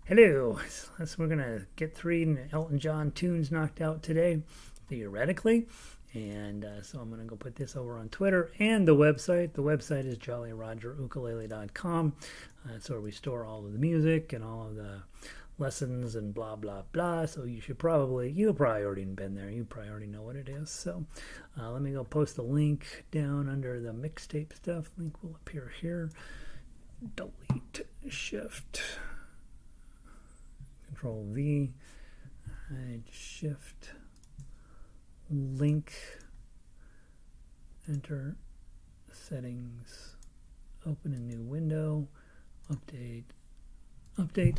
Hello. We're gonna get three Elton John tunes knocked out today, theoretically, and so I'm gonna go put this over on Twitter and the website. The website is jollyrogerukulele.com. That's where we store all of the music and all of the lessons and blah blah blah. So you've probably already been there. You probably already know what it is. So let me go post a link down under the mixtape stuff. Link will appear here. Delete, shift. Control V, hide, shift, link, enter, settings, open a new window, update.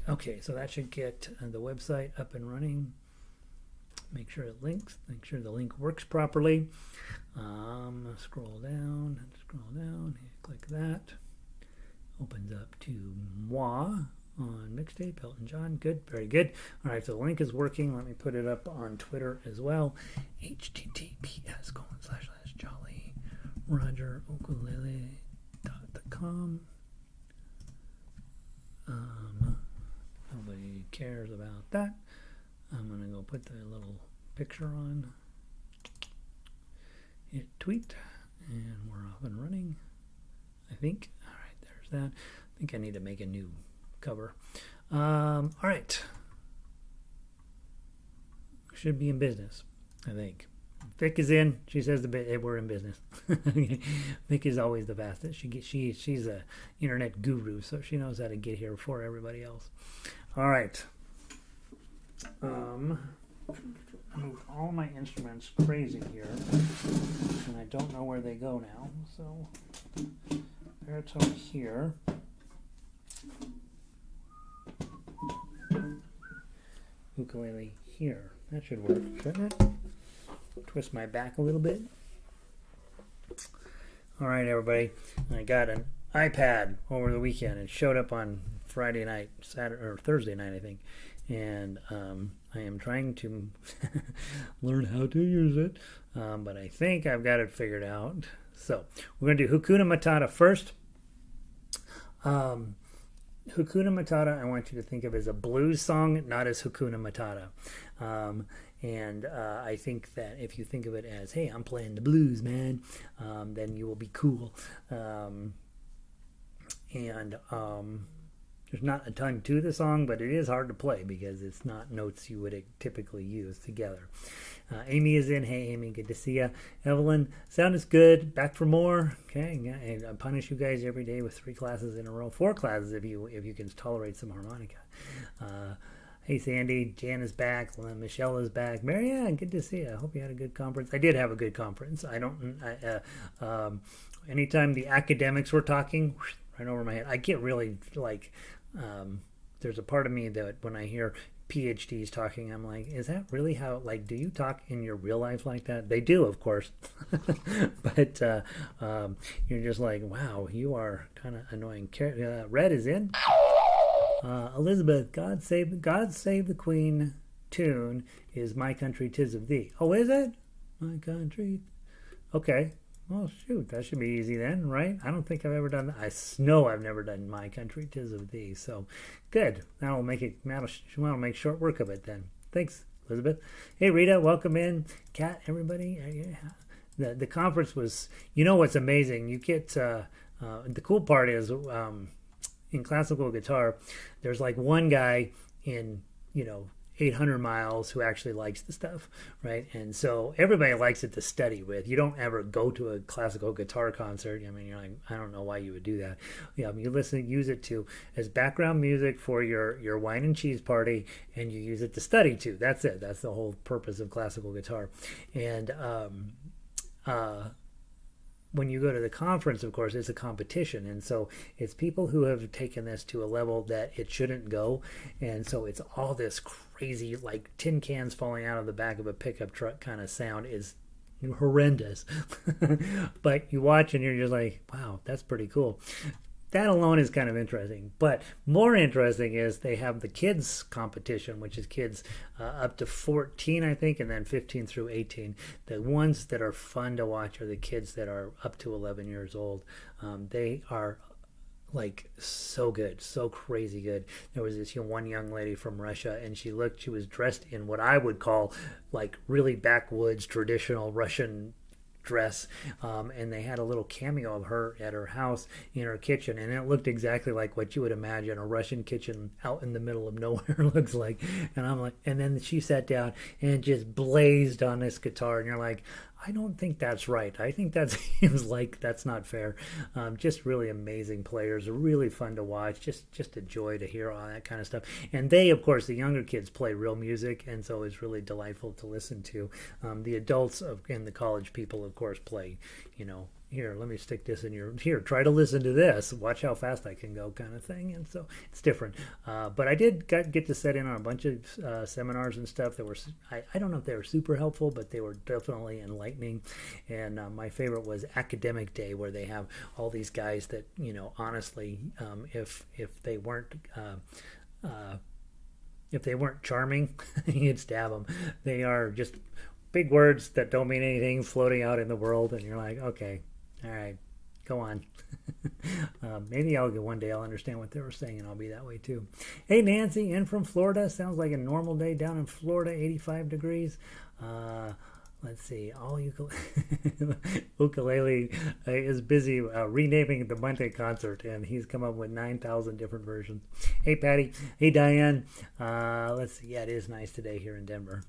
Okay, so that should get the website up and running. Make sure it links, make sure the link works properly. Scroll down, click that. Opens up to moi. On mixtape, Elton John. Good, very good. All right, so the link is working. Let me put it up on Twitter as well. https://jollyrogerukulele.com. Nobody cares about that. I'm gonna go put the little picture on. Hit tweet, and we're off and running. I think. All right, there's that. I think I need to make a new cover. All right. Should be in business, I think. Vic is in. She says we're in business. Vic is always the fastest. She's a internet guru, so she knows how to get here before everybody else. All right. I moved all my instruments crazy here, and I don't know where they go now. So baritone here. Ukulele here. That should work, shouldn't it? Twist my back a little bit. All right, everybody. I got an iPad over the weekend. It showed up on Friday night, Saturday or Thursday night, I think. And I am trying to learn how to use it, but I think I've got it figured out. So we're going to do Hakuna Matata first. Hakuna Matata, I want you to think of as a blues song, not as Hakuna Matata. And I think that if you think of it as, hey, I'm playing the blues, man, then you will be cool. There's not a ton to the song, but it is hard to play because it's not notes you would typically use together. Amy is in. Hey, Amy, good to see you. Evelyn, sound is good. Back for more. Okay, and I punish you guys every day with 3 classes in a row, 4 classes if you can tolerate some harmonica. Hey, Sandy, Jan is back. Michelle is back. Marianne, good to see you. I hope you had a good conference. I did have a good conference. Anytime the academics were talking, right over my head, I get really like. There's a part of me that when I hear PhDs talking, I'm like, is that really how, like, do you talk in your real life like that? They do, of course. But you're just like, wow, you are kind of annoying. Red is in. Elizabeth, God Save the Queen tune is My Country 'Tis of Thee. Oh, is it? My Country. Okay. Well, shoot, that should be easy then, right? I don't think I've ever done that. I know I've never done My Country 'Tis of Thee. So, good. That'll make short work of it then. Thanks, Elizabeth. Hey, Rita, welcome in. Kat, everybody. Yeah. The conference was, you know what's amazing? You get, the cool part is, in classical guitar, there's like one guy in, 800 miles who actually likes the stuff, right? And so everybody likes it to study with. You don't ever go to a classical guitar concert. I mean, you're like, I don't know why you would do that. Yeah, you use it as background music for your wine and cheese party, and you use it to study too. That's it. That's the whole purpose of classical guitar. And when you go to the conference, of course, it's a competition. And so it's people who have taken this to a level that it shouldn't go. And so it's all this crazy, like tin cans falling out of the back of a pickup truck kind of sound is horrendous. But you watch and you're just like, wow, that's pretty cool. That alone is kind of interesting. But more interesting is they have the kids competition, which is kids up to 14, I think, and then 15 through 18. The ones that are fun to watch are the kids that are up to 11 years old. They are like so good, so crazy good. There was this one young lady from Russia, and she was dressed in what I would call like really backwoods traditional Russian dress, and they had a little cameo of her at her house in her kitchen, and it looked exactly like what you would imagine a Russian kitchen out in the middle of nowhere looks like. And I'm like, and then she sat down and just blazed on this guitar, and you're like, I don't think that's right. I think that seems like that's not fair. Just really amazing players, really fun to watch. Just a joy to hear all that kind of stuff. And they, of course, the younger kids play real music, and so it's really delightful to listen to. The adults and the college people, of course, play. Here, let me stick this in your here. Try to listen to this. Watch how fast I can go, kind of thing. And so it's different. But I did get to set in on a bunch of seminars and stuff that were. I don't know if they were super helpful, but they were definitely enlightening. And my favorite was Academic Day, where they have all these guys that honestly, if they weren't. If they weren't charming, you'd stab them. They are just big words that don't mean anything floating out in the world, and you're like, okay, all right, go on. Maybe one day I'll understand what they were saying, and I'll be that way too. Hey, Nancy, in from Florida. Sounds like a normal day down in Florida, 85 degrees. Let's see. All ukulele is busy renaming the Monday concert, and he's come up with 9,000 different versions. Hey, Patty. Hey, Diane. Let's see. Yeah, it is nice today here in Denver.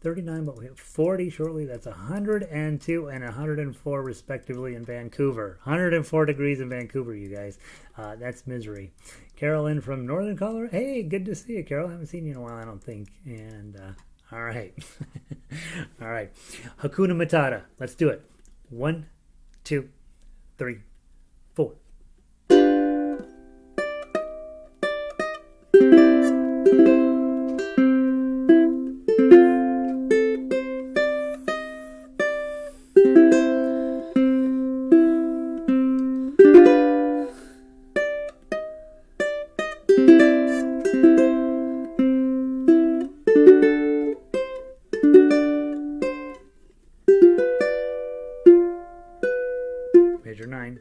39, but we have 40 shortly. That's 102 and 104 respectively in Vancouver. 104 degrees in Vancouver, you guys. That's misery. Carolyn from Northern Colorado. Hey, good to see you, Carol. I haven't seen you in a while, I don't think. And all right. All right. Hakuna Matata. Let's do it. 1, 2, 3, 4. Major 9.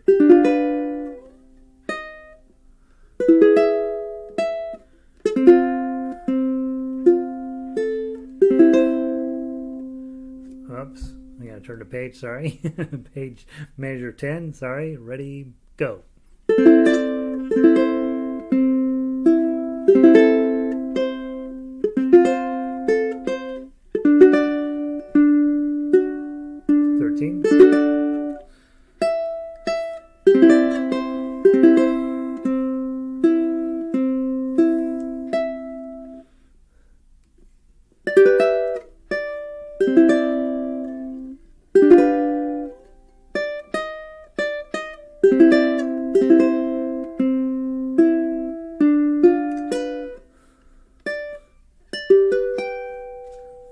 Oops, I gotta turn the page, sorry. Page measure 10, sorry. Ready, go. 13.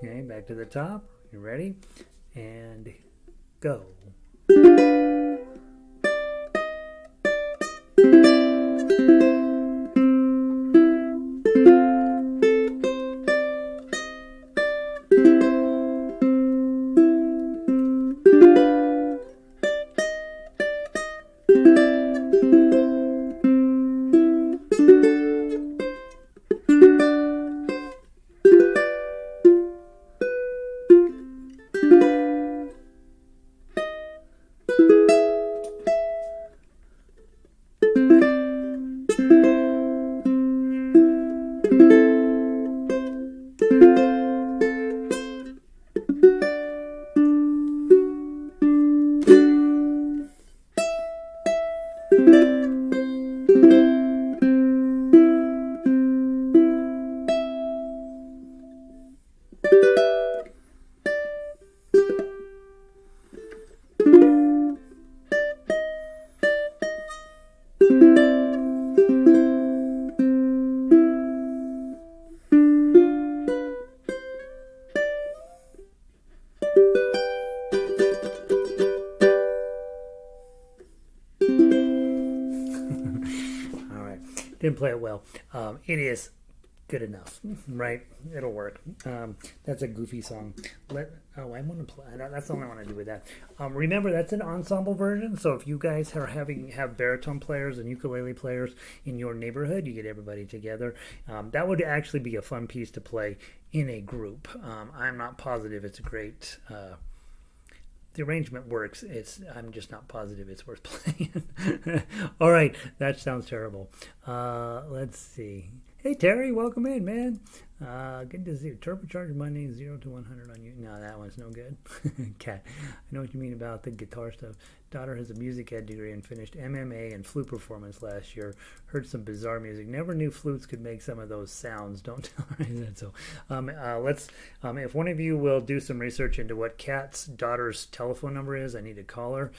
Okay, back to the top. You ready? And go. Didn't play it well. It is good enough, right? It'll work. That's a goofy song. I want to play. That's the only one I want to do with that. Remember, that's an ensemble version. So if you guys are have baritone players and ukulele players in your neighborhood, you get everybody together. That would actually be a fun piece to play in a group. I'm not positive it's a great. The arrangement works. I'm just not positive it's worth playing. All right, that sounds terrible. Let's see. Hey Terry, welcome in, man. Good to see you. Turbocharged Monday, 0 to 100 on you. No, that one's no good. Cat, I know what you mean about the guitar stuff. Daughter has a music ed degree and finished MMA and flute performance last year. Heard some bizarre music. Never knew flutes could make some of those sounds. Don't tell her I said so. If one of you will do some research into what Kat's daughter's telephone number is, I need to call her.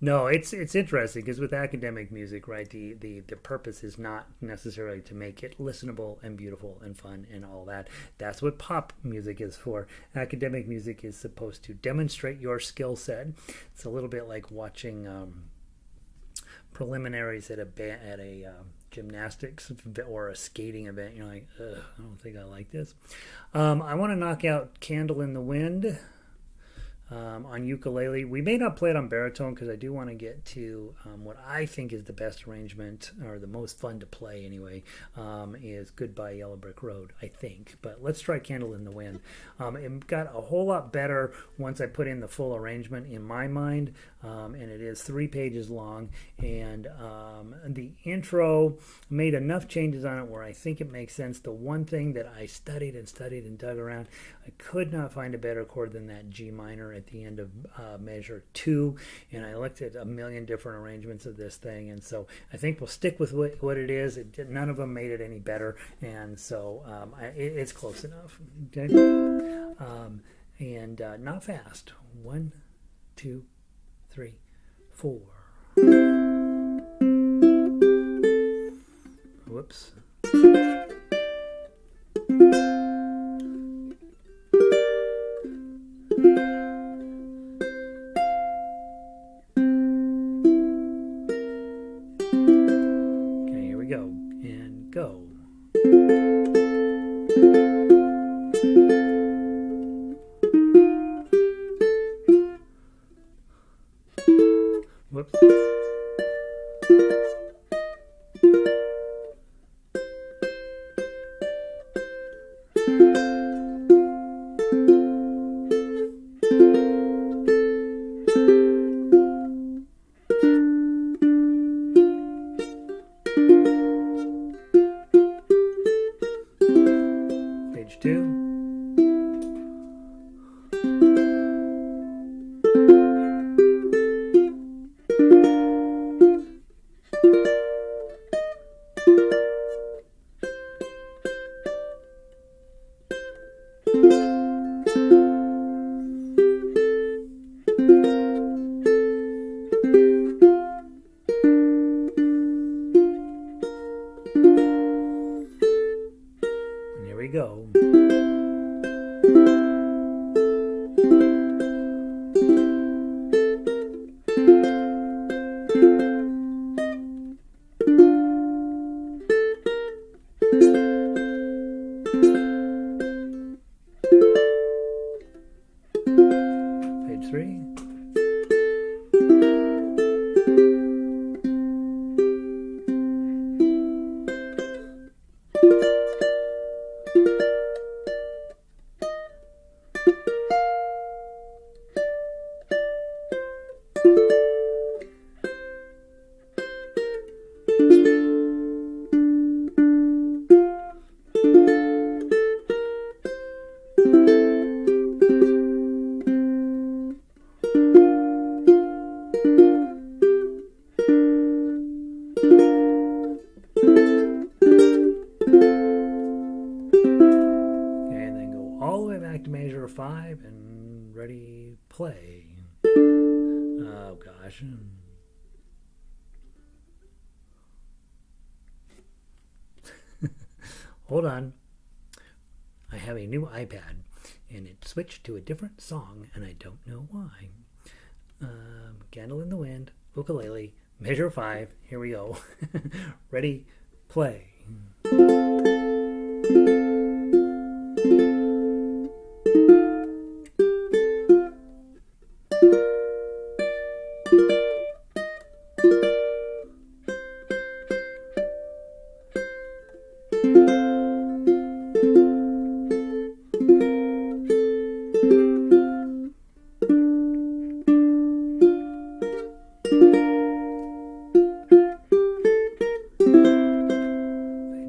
No, it's interesting because with academic music, right, the purpose is not necessarily to make it listenable and beautiful and fun and all that. That's what pop music is for. Academic music is supposed to demonstrate your skill set. It's a little bit like watching preliminaries at a gymnastics or a skating event. You're like, ugh, I don't think I like this. I want to knock out Candle in the Wind. On ukulele. We may not play it on baritone because I do want to get to what I think is the best arrangement, or the most fun to play anyway, is Goodbye Yellow Brick Road, I think. But let's try Candle in the Wind. It got a whole lot better once I put in the full arrangement in my mind, and it is 3 pages long, and the intro made enough changes on it where I think it makes sense. The one thing that I studied and dug around, I could not find a better chord than that G minor at the end of measure 2, and I looked at a million different arrangements of this thing, and so I think we'll stick with what it is. None of them made it any better, and so it's close enough. Okay? And not fast. 1, 2, 3, 4. Whoops. Go. Whoops. Page 2. And here we go. Page 3. To measure 5 and ready, play. Oh gosh. Hold on. I have a new iPad and it switched to a different song and I don't know why. Candle in the Wind, ukulele, measure 5. Here we go. Ready, play.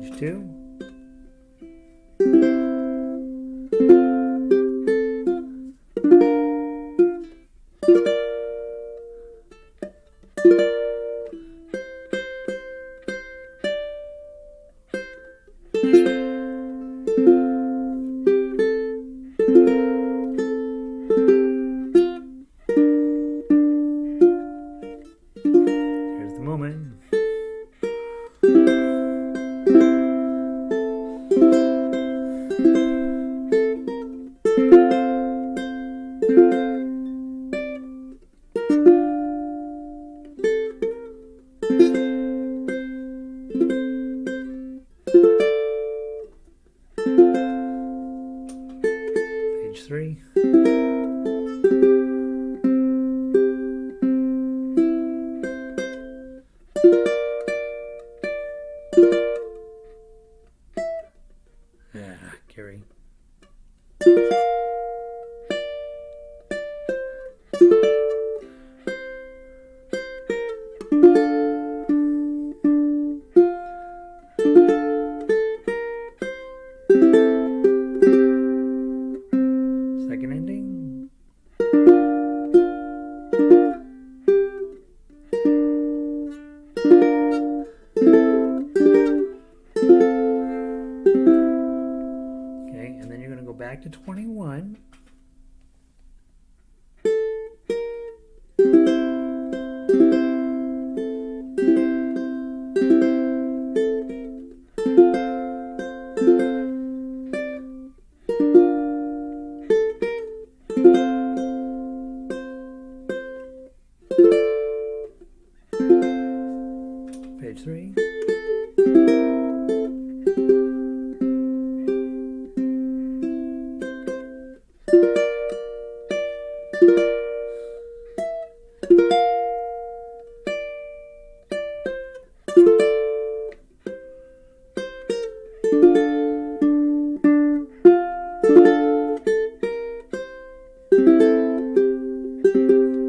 Page 2. Here's the moment. Page 3. Gary. Second ending. Okay, and then you're going to go back to 21. Page 3.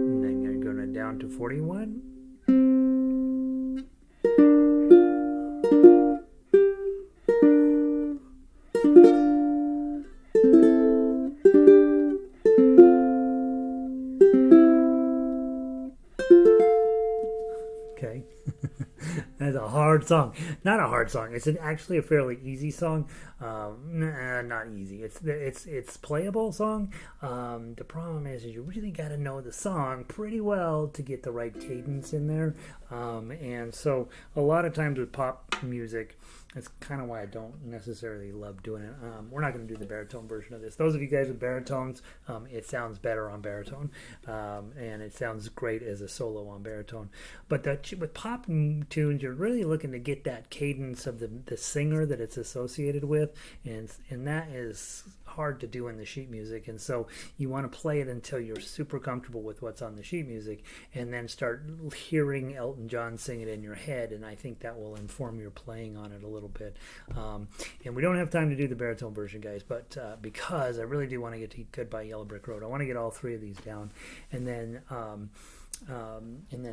And then you're going down to 41. Okay. That's a hard song. Not a hard song. It's actually a fairly easy song. Not easy. It's playable song. The problem is you really got to know the song pretty well to get the right cadence in there. And so a lot of times with pop music, that's kind of why I don't necessarily love doing it. We're not going to do the baritone version of this. Those of you guys with baritones, it sounds better on baritone, and it sounds great as a solo on baritone. But with pop tunes, you're really looking to get that cadence of the singer that it's associated with, and that is hard to do in the sheet music. And so you want to play it until you're super comfortable with what's on the sheet music, and then start hearing Elton John sing it in your head, and I think that will inform your playing on it a little bit. And we don't have time to do the baritone version, guys, but because I really do want to get to Goodbye Yellow Brick Road, I want to get all three of these down, and then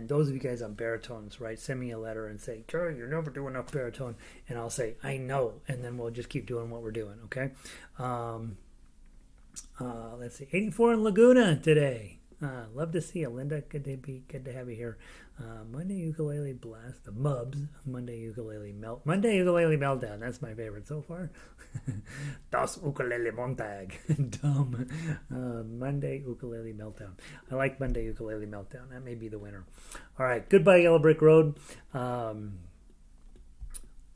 those of you guys on baritones, right, send me a letter and say, Jerry, you're never doing enough baritone, and I'll say, I know, and then we'll just keep doing what we're doing, okay? Let's see, 84 in Laguna today. Love to see you, Linda. Good to have you here. Monday Ukulele Blast, the Mubs. Monday Ukulele Meltdown. That's my favorite so far. Das Ukulele Montag. Dumb. Monday Ukulele Meltdown. I like Monday Ukulele Meltdown. That may be the winner. All right. Goodbye Yellow Brick Road.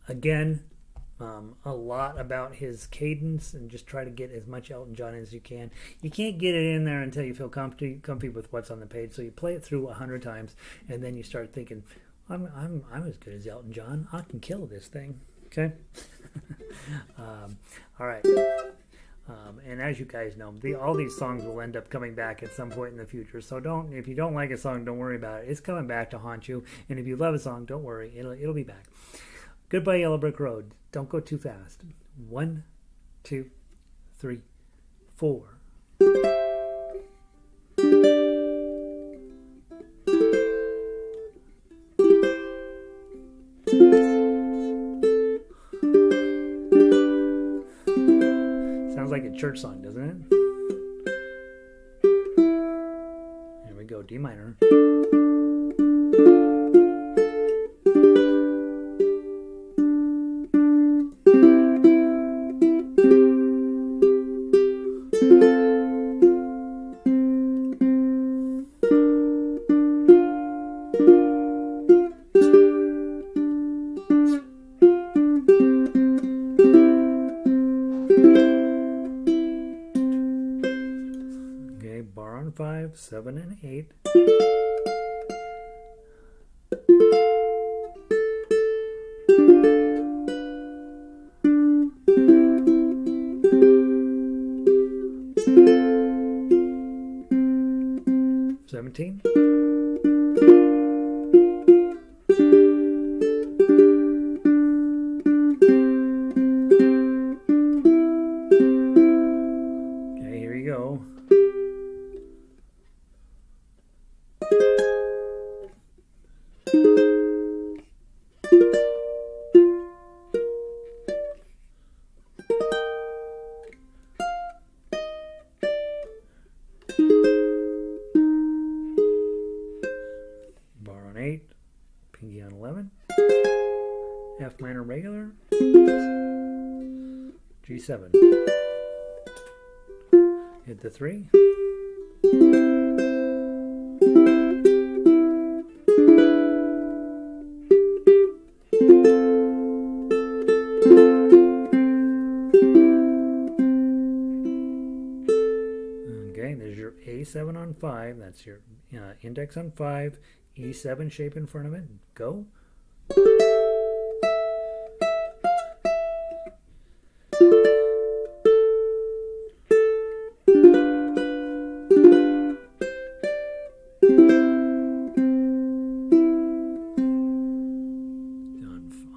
Again, a lot about his cadence, and just try to get as much Elton John as you can. You can't get it in there until you feel comfy with what's on the page. So you play it through 100 times, and then you start thinking, I'm as good as Elton John. I can kill this thing. Okay. All right. And as you guys know, all these songs will end up coming back at some point in the future. So if you don't like a song, don't worry about it. It's coming back to haunt you. And if you love a song, don't worry, it'll be back. Goodbye, Yellow Brick Road. Don't go too fast. 1, 2, 3, 4. Sounds like a church song, doesn't it? Here we go, D minor. Bar on 5, 7 and 8. $17. Okay, here you go. Bar on 8, pinky on 11, F minor regular, G7, hit the 3, okay, there's your A7 on 5, that's your index on 5, E7 shape in front of it, go.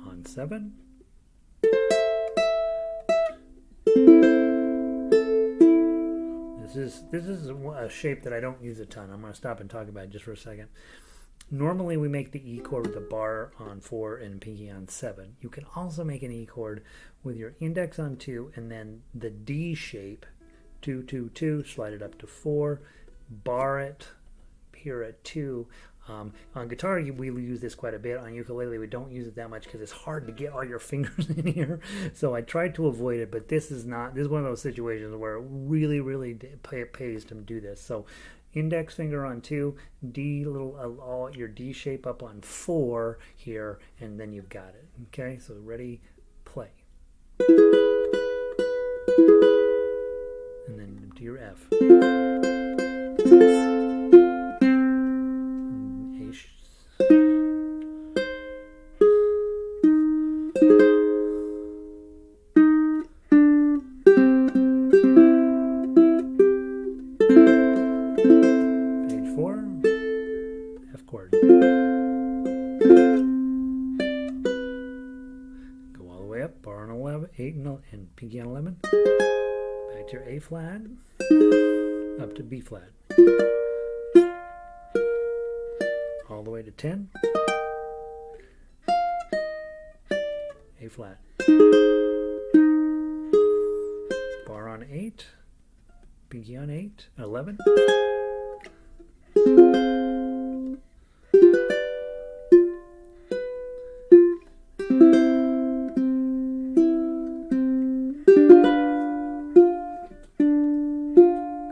On 7. This is a shape that I don't use a ton. I'm going to stop and talk about it just for a second. Normally we make the E chord with a bar on 4 and pinky on 7. You can also make an E chord with your index on 2 and then the D shape, 2, 2, 2, slide it up to 4, bar it here at 2. On guitar, we use this quite a bit. On ukulele, we don't use it that much because it's hard to get all your fingers in here. So I tried to avoid it, but this is one of those situations where it really, really pays to do this. So index finger on 2, D all your D shape up on 4 here, and then you've got it. Okay, so ready, play. And then to your F. Page 4, F chord. Go all the way up, bar on 11, 8 and pinky on 11. Back to your A flat, up to B flat. All the way to 10, A flat. Bar on 8, pinky on 8, 11.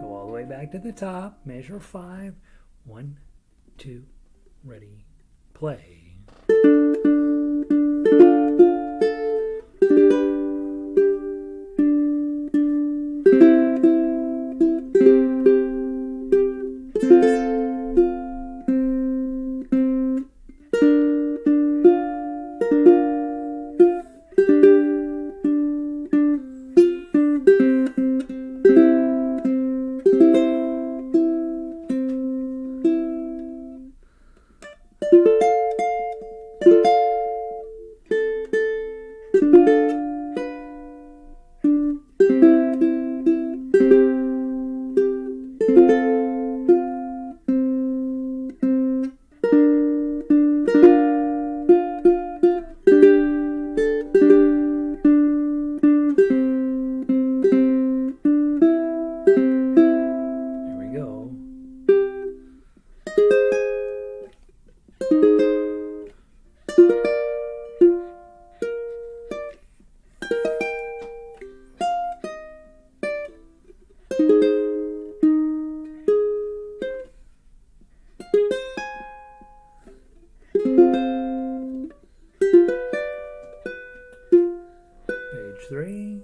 Go all the way back to the top, measure 5, 1, 2, ready, play. Page 3.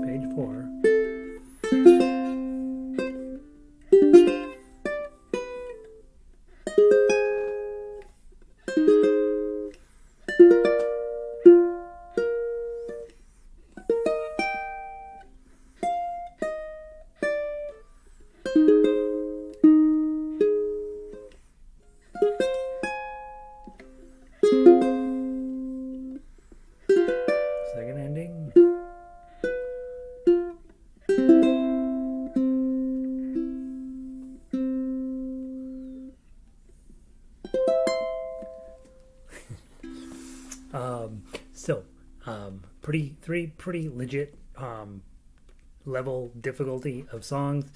Page 4. Second ending. Three pretty legit level difficulty of songs.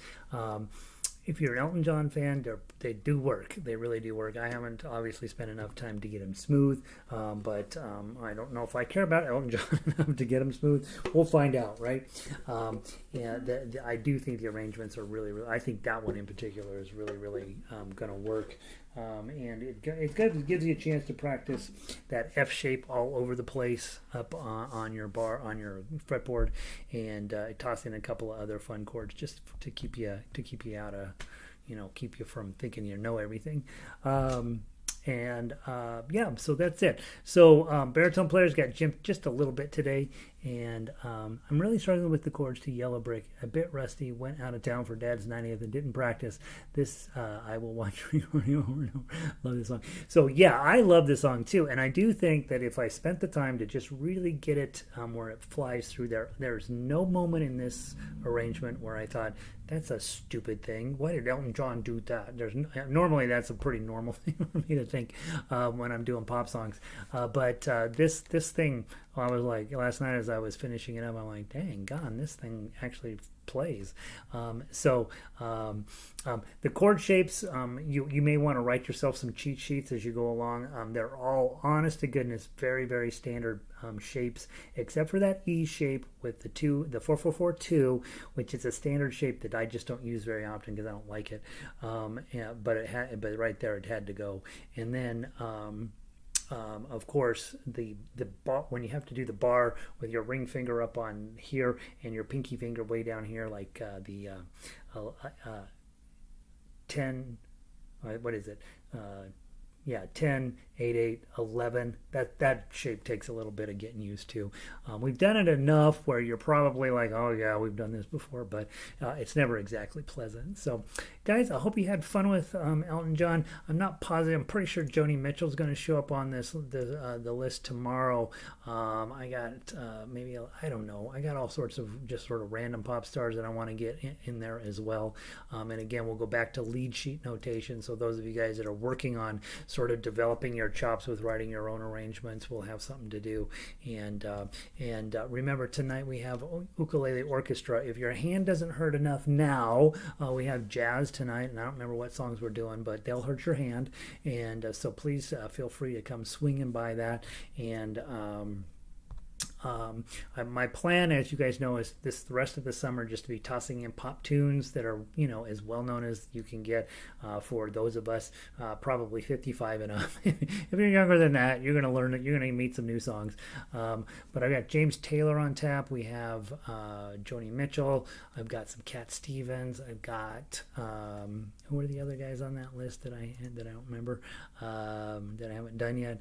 If you're an Elton John fan, they do work. They really do work. I haven't obviously spent enough time to get them smooth, but I don't know if I care about Elton John enough to get them smooth. We'll find out, right? I do think the arrangements are really. I think that one in particular is really going to work. And it's good. It gives you a chance to practice that F shape all over the place up on your fretboard, and toss in a couple of other fun chords just to keep you out of, keep you from thinking you know everything. So that's it. So baritone players got jimped just a little bit today, and I'm really struggling with the chords to Yellow Brick. A bit rusty. Went out of town for Dad's 90th and didn't practice. This I will watch recording over and over. Love this song. So yeah, I love this song too, and I do think that if I spent the time to just really get it where it flies through there, there's no moment in this arrangement where I thought, that's a stupid thing. Why did Elton John do that? Normally that's a pretty normal thing for me to think when I'm doing pop songs. But this thing, I was like, last night as I was finishing it up, I'm like, dang, God, this thing actually plays. The chord shapes, you may want to write yourself some cheat sheets as you go along. They're all, honest to goodness, very, very standard shapes, except for that E shape with the 4-4-4-2, which is a standard shape that I just don't use very often because I don't like it. But right there it had to go. And then of course, the bar, when you have to do the bar with your ring finger up on here and your pinky finger way down here, like 10, what is it? 10, 8, 8, 11. That shape takes a little bit of getting used to. We've done it enough where you're probably like, oh yeah, we've done this before, but it's never exactly pleasant. So guys, I hope you had fun with Elton John. I'm not positive. I'm pretty sure Joni Mitchell's going to show up on the list tomorrow. I got I don't know. I got all sorts of just sort of random pop stars that I want to get in there as well. And again, we'll go back to lead sheet notation. So those of you guys that are working on sort of developing your chops with writing your own arrangements will have something to do. And remember, tonight we have ukulele orchestra. If your hand doesn't hurt enough now, we have jazz tonight, and I don't remember what songs we're doing, but they'll hurt your hand. And so please feel free to come swinging by that. And My plan, as you guys know, is the rest of the summer just to be tossing in pop tunes that are as well known as you can get for those of us probably 55 and up. If you're younger than that, you're gonna learn it. You're gonna meet some new songs. But I've got James Taylor on tap. We have Joni Mitchell. I've got some Cat Stevens. I've got who are the other guys on that list that I don't remember that I haven't done yet.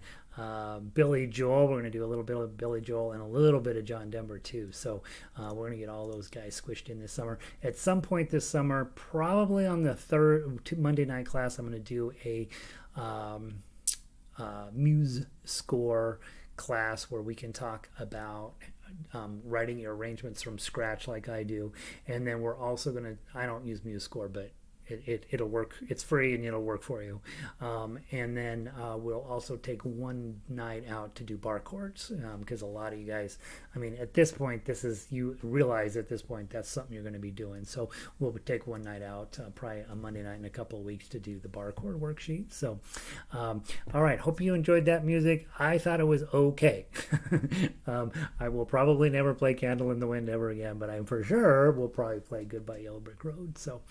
Billy Joel. We're going to do a little bit of Billy Joel and a little bit of John Denver too. So we're going to get all those guys squished in this summer. At some point this summer, probably on the third Monday night class, I'm going to do a muse score class where we can talk about writing your arrangements from scratch like I do. And then we're also going to, I don't use MuseScore, but it'll work. It's free and it'll work for you. And then we'll also take one night out to do bar chords because a lot of you guys, I mean, at this point, you realize at this point that's something you're going to be doing. So we'll take one night out, probably a Monday night in a couple of weeks to do the bar chord worksheet. So, all right. Hope you enjoyed that music. I thought it was okay. I will probably never play Candle in the Wind ever again, but I for sure will probably play Goodbye Yellow Brick Road. So,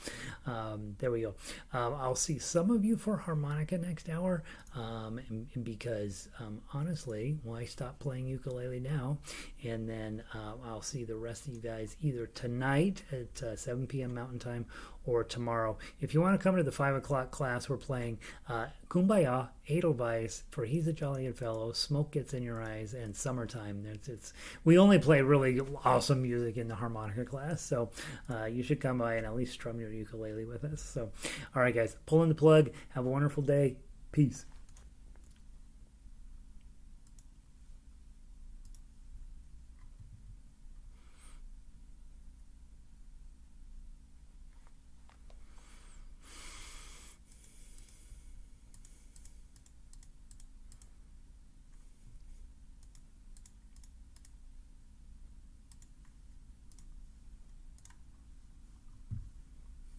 there we go. I'll see some of you for harmonica next hour because honestly, why stop playing ukulele now? And then I'll see the rest of you guys either tonight at 7 p.m. Mountain Time or tomorrow. If you want to come to the 5 o'clock class, we're playing Kumbaya, Edelweiss, For He's a Jolly Good Fellow, Smoke Gets in Your Eyes, and Summertime. We only play really awesome music in the harmonica class, so you should come by and at least strum your ukulele with us. So, all right, guys, pulling the plug. Have a wonderful day. Peace.